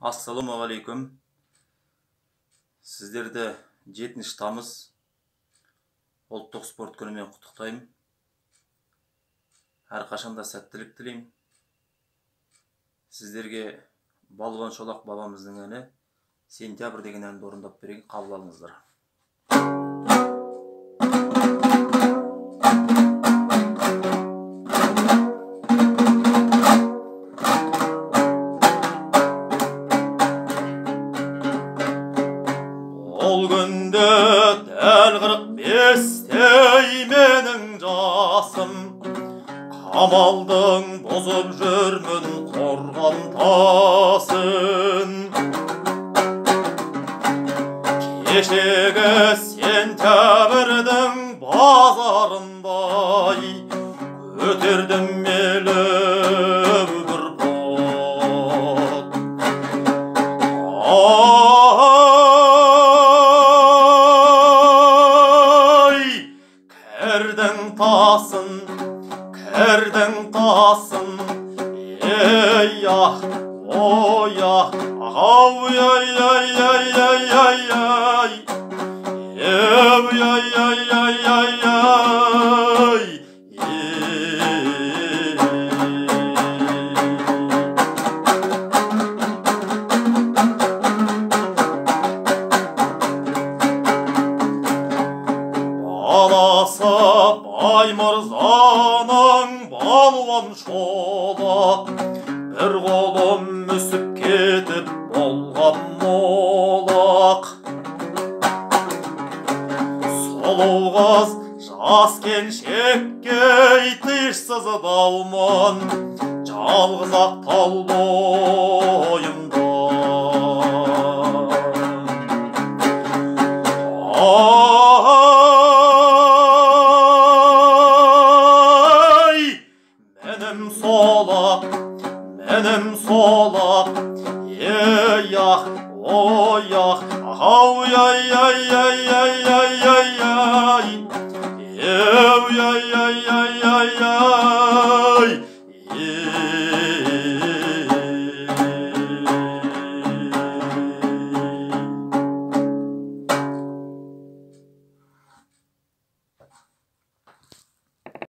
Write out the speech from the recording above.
Assalamu alaikum. Sizlerді 7 тамыз ұлттық спорт күнімен құттықтаймын. Әрқашанда сәттілік тілеймін. Сіздерге Балуан Шолақ бабамыздың әні «Сентябрь» деген әнді орындап берейін, қабыл алыңыздар. Ол күнде дәл 45-тей менің жасым, қамалдың бұзып жүрмін қорған тасын. Кешегі сентябрьдің базарындай көтердім еліп бір бұт. Kərдің тасын, ей ах, ой ах, ай ай ай ай ай ай ай, ей ай ай ай ай ай, баласы бай мырзаның Балуан Шолақ, бір қолым үсіп кетіп болған молақ. Сұлу қыз жас келіншекке тыйышсыз далман, жалғыз ақ тал бойымда. Mənim solaq, ey ah, oy ah, ay ay ay ay ay ay ay ay, ey ay ay ay ay ay.